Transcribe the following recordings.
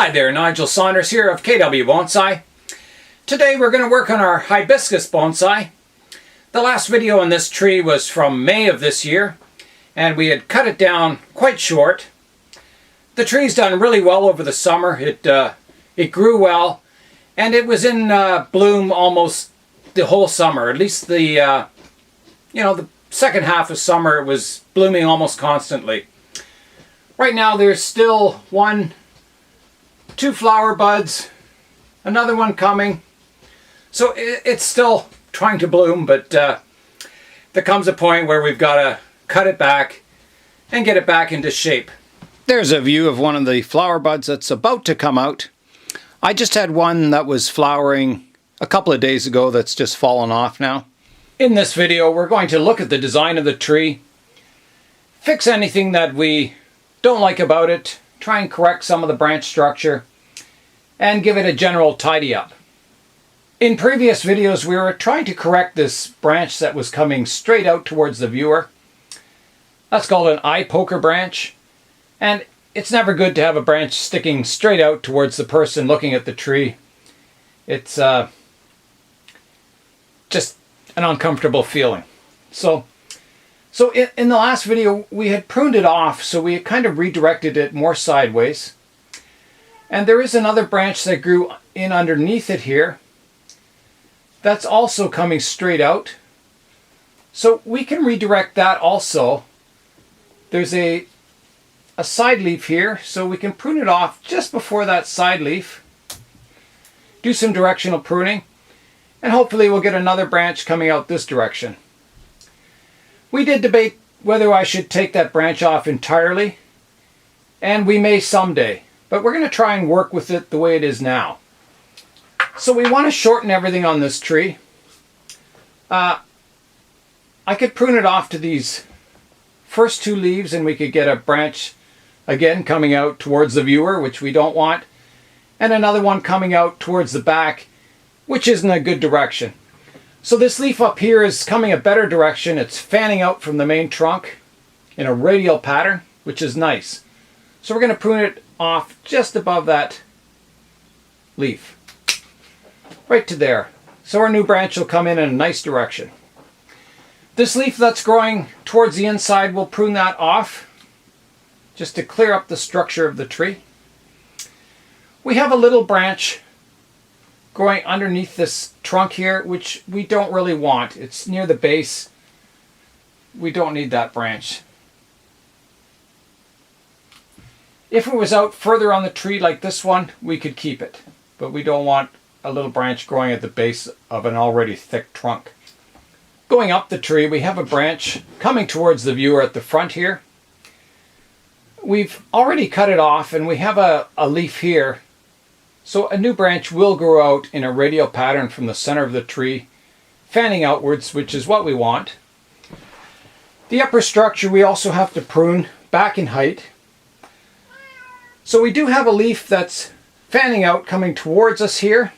Hi there, Nigel Saunders here of KW Bonsai. Today we're going to work on our Hibiscus Bonsai. The last video on this tree was from May of this year, and we had cut it down quite short. The tree's done really well over the summer. It grew well, and it was in bloom almost the whole summer. At least the second half of summer it was blooming almost constantly. Right now there's still two flower buds, another one coming. So it's still trying to bloom, but there comes a point where we've got to cut it back and get it back into shape. There's a view of one of the flower buds that's about to come out. I just had one that was flowering a couple of days ago that's just fallen off now. In this video we're going to look at the design of the tree, fix anything that we don't like about it, try and correct some of the branch structure, and give it a general tidy up. In previous videos we were trying to correct this branch that was coming straight out towards the viewer. That's called an eye poker branch, and it's never good to have a branch sticking straight out towards the person looking at the tree. It's just an uncomfortable feeling. So in the last video we had pruned it off, so we had kind of redirected it more sideways. And there is another branch that grew in underneath it here that's also coming straight out. So we can redirect that also. There's a side leaf here, so we can prune it off just before that side leaf. Do some directional pruning, and hopefully we'll get another branch coming out this direction. We did debate whether I should take that branch off entirely, and we may someday, but we're going to try and work with it the way it is now. So we want to shorten everything on this tree. I could prune it off to these first two leaves and we could get a branch again coming out towards the viewer, which we don't want, and another one coming out towards the back, which isn't a good direction. So this leaf up here is coming a better direction. It's fanning out from the main trunk in a radial pattern, which is nice. So we're going to prune it off just above that leaf, right to there. So our new branch will come in a nice direction. This leaf that's growing towards the inside, we'll prune that off just to clear up the structure of the tree. We have a little branch growing underneath this trunk here, which we don't really want. It's near the base. We don't need that branch. If it was out further on the tree like this one, we could keep it, but we don't want a little branch growing at the base of an already thick trunk. Going up the tree, we have a branch coming towards the viewer at the front here. We've already cut it off, and we have a leaf here. So a new branch will grow out in a radial pattern from the center of the tree, fanning outwards, which is what we want. The upper structure we also have to prune back in height. So we do have a leaf that's fanning out coming towards us here,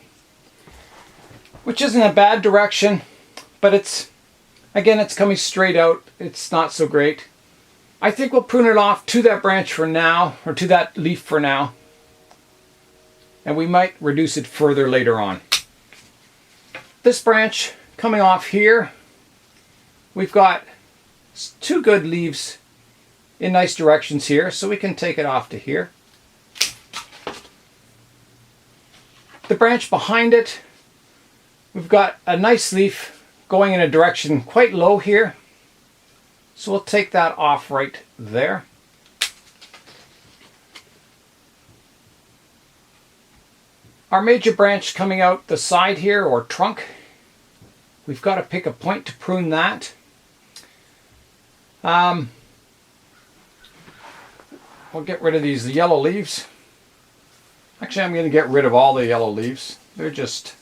which isn't a bad direction, but it's coming straight out. It's not so great. I think we'll prune it off to that branch for now, or to that leaf for now. And we might reduce it further later on. This branch coming off here, we've got two good leaves in nice directions here, so we can take it off to here. The branch behind it, we've got a nice leaf going in a direction quite low here, so we'll take that off right there. Our major branch coming out the side here, or trunk, we've got to pick a point to prune that. We'll get rid of these yellow leaves. Actually, I'm going to get rid of all the yellow leaves. They're just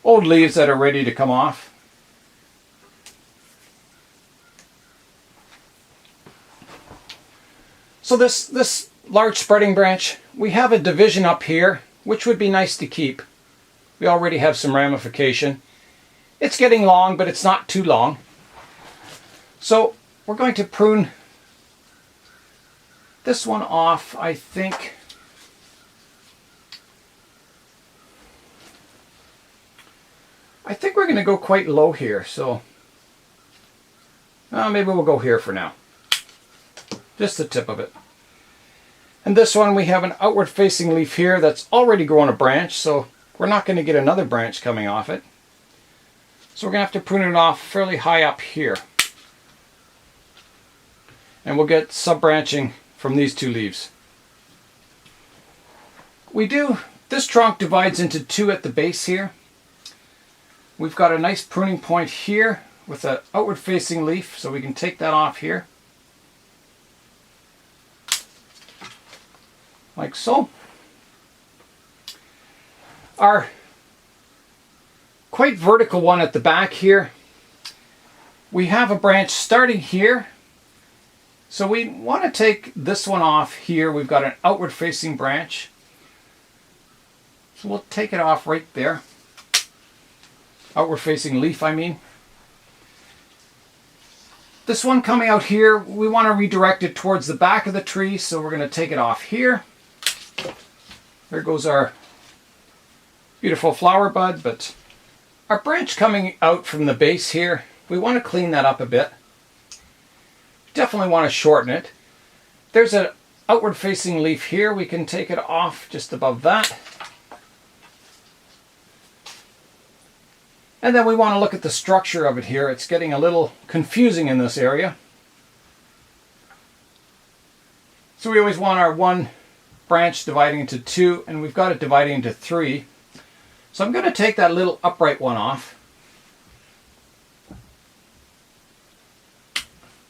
old leaves that are ready to come off. So this large spreading branch, we have a division up here, which would be nice to keep. We already have some ramification. It's getting long, but it's not too long. So we're going to prune this one off, I think, I think we're going to go quite low here, so maybe we'll go here for now. Just the tip of it. And this one, we have an outward facing leaf here that's already grown a branch, so we're not going to get another branch coming off it. So we're going to have to prune it off fairly high up here. And we'll get sub-branching from these two leaves. This trunk divides into two at the base here. We've got a nice pruning point here with an outward facing leaf, so we can take that off here. Like so. Our quite vertical one at the back here, we have a branch starting here. So we want to take this one off here. We've got an outward facing branch. So we'll take it off right there. Outward facing leaf, I mean. This one coming out here, we want to redirect it towards the back of the tree, so we're going to take it off here. There goes our beautiful flower bud, but our branch coming out from the base here, we want to clean that up a bit. Definitely want to shorten it. There's an outward facing leaf here. We can take it off just above that. And then we want to look at the structure of it here. It's getting a little confusing in this area. So we always want our one branch dividing into two, and we've got it dividing into three. So I'm going to take that little upright one off.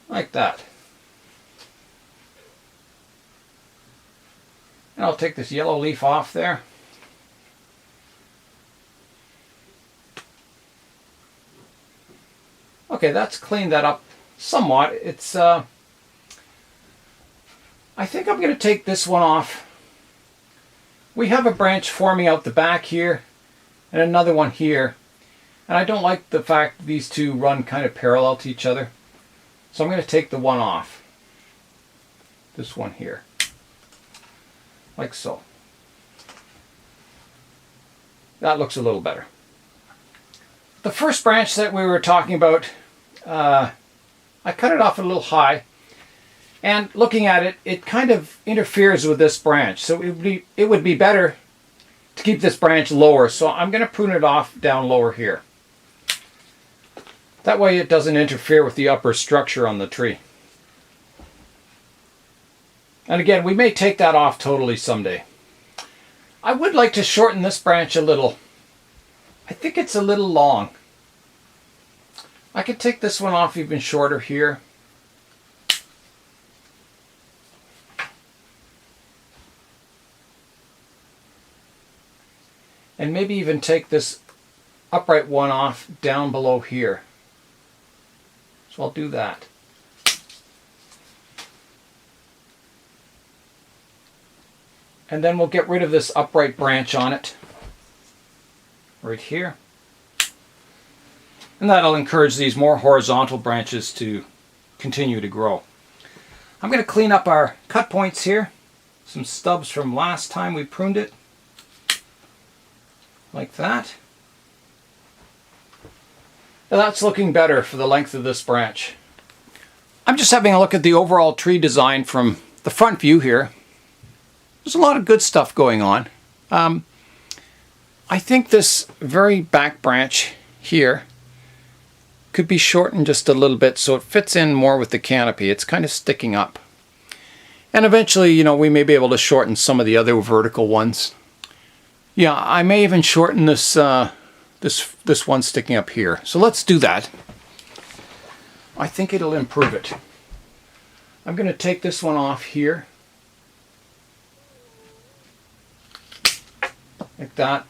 Like that. And I'll take this yellow leaf off there. Okay, that's cleaned that up somewhat. It's I think I'm going to take this one off. We have a branch forming out the back here and another one here. And I don't like the fact these two run kind of parallel to each other. So I'm going to take the one off. This one here. Like so. That looks a little better. The first branch that we were talking about, I cut it off a little high. And looking at it, it kind of interferes with this branch. So it would be better to keep this branch lower. So I'm going to prune it off down lower here. That way it doesn't interfere with the upper structure on the tree. And again, we may take that off totally someday. I would like to shorten this branch a little. I think it's a little long. I could take this one off even shorter here. And maybe even take this upright one off down below here. So I'll do that. And then we'll get rid of this upright branch on it. Right here. And that'll encourage these more horizontal branches to continue to grow. I'm going to clean up our cut points here. Some stubs from last time we pruned it. Like that. Now that's looking better for the length of this branch. I'm just having a look at the overall tree design from the front view here. There's a lot of good stuff going on. I think this very back branch here could be shortened just a little bit so it fits in more with the canopy. It's kind of sticking up. And eventually, you know, we may be able to shorten some of the other vertical ones. Yeah, I may even shorten this this one sticking up here. So let's do that. I think it'll improve it. I'm going to take this one off here. Like that.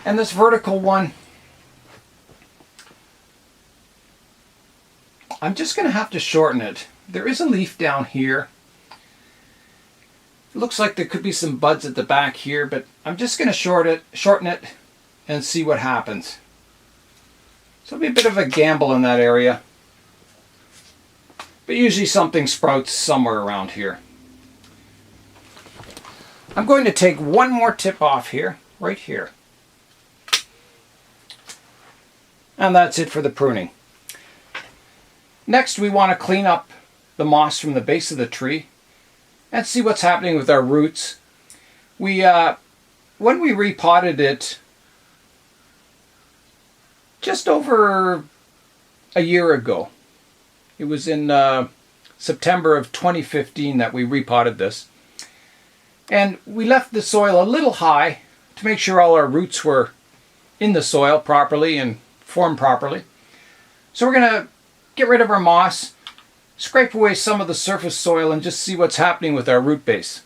And this vertical one, I'm just going to have to shorten it. There is a leaf down here. It looks like there could be some buds at the back here, but I'm just going to shorten it and see what happens. So it'll be a bit of a gamble in that area. But usually something sprouts somewhere around here. I'm going to take one more tip off here, right here. And that's it for the pruning. Next, we want to clean up the moss from the base of the tree and see what's happening with our roots. When we repotted it just over a year ago, it was in September of 2015 that we repotted this, and we left the soil a little high to make sure all our roots were in the soil properly and formed properly. So we're going to get rid of our moss, scrape away some of the surface soil, and just see what's happening with our root base.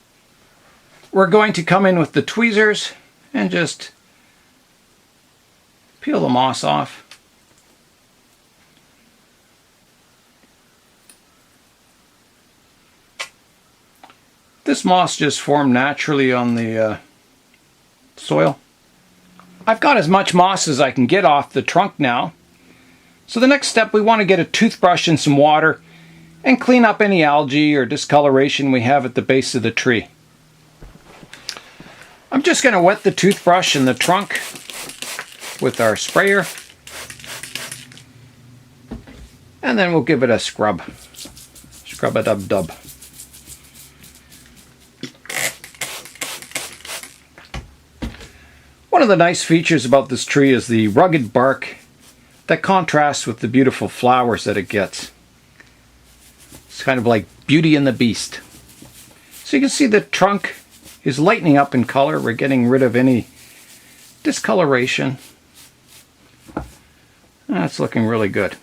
We're going to come in with the tweezers and just peel the moss off. This moss just formed naturally on the soil. I've got as much moss as I can get off the trunk now. So the next step, we want to get a toothbrush and some water and clean up any algae or discoloration we have at the base of the tree. I'm just going to wet the toothbrush in the trunk with our sprayer, and then we'll give it a scrub. Scrub-a-dub-dub. One of the nice features about this tree is the rugged bark that contrasts with the beautiful flowers that it gets. It's kind of like Beauty and the Beast. So you can see the trunk is lightening up in color. We're getting rid of any discoloration. That's looking really good.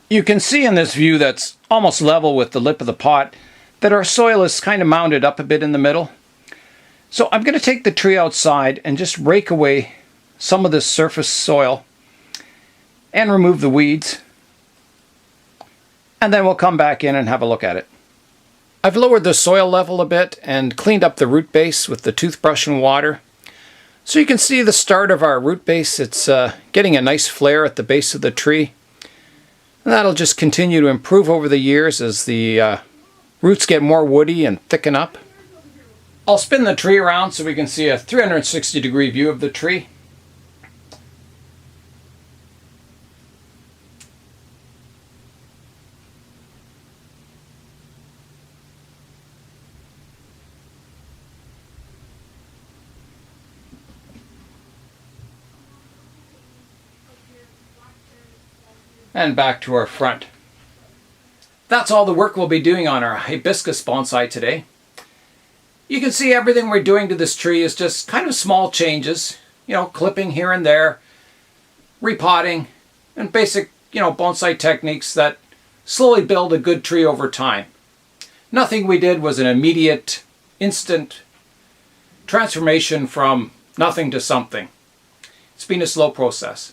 You can see in this view that's almost level with the lip of the pot that our soil is kind of mounded up a bit in the middle. So I'm going to take the tree outside and just rake away some of this surface soil and remove the weeds. And then we'll come back in and have a look at it. I've lowered the soil level a bit and cleaned up the root base with the toothbrush and water. So you can see the start of our root base. It's getting a nice flare at the base of the tree. And that'll just continue to improve over the years as the roots get more woody and thicken up. I'll spin the tree around so we can see a 360-degree view of the tree. And back to our front. That's all the work we'll be doing on our Hibiscus Bonsai today. You can see everything we're doing to this tree is just kind of small changes, clipping here and there, repotting, and basic, bonsai techniques that slowly build a good tree over time. Nothing we did was an immediate, instant transformation from nothing to something. It's been a slow process.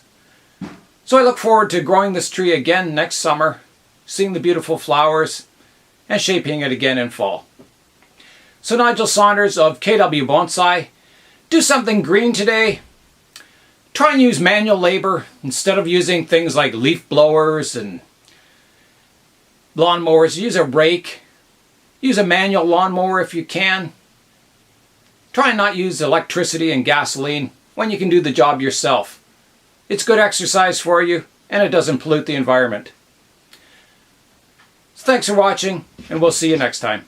So I look forward to growing this tree again next summer, seeing the beautiful flowers, and shaping it again in fall. So Nigel Saunders of KW Bonsai, do something green today. Try and use manual labor instead of using things like leaf blowers and lawnmowers. Use a rake. Use a manual lawnmower if you can. Try and not use electricity and gasoline when you can do the job yourself. It's good exercise for you and it doesn't pollute the environment. So thanks for watching, and we'll see you next time.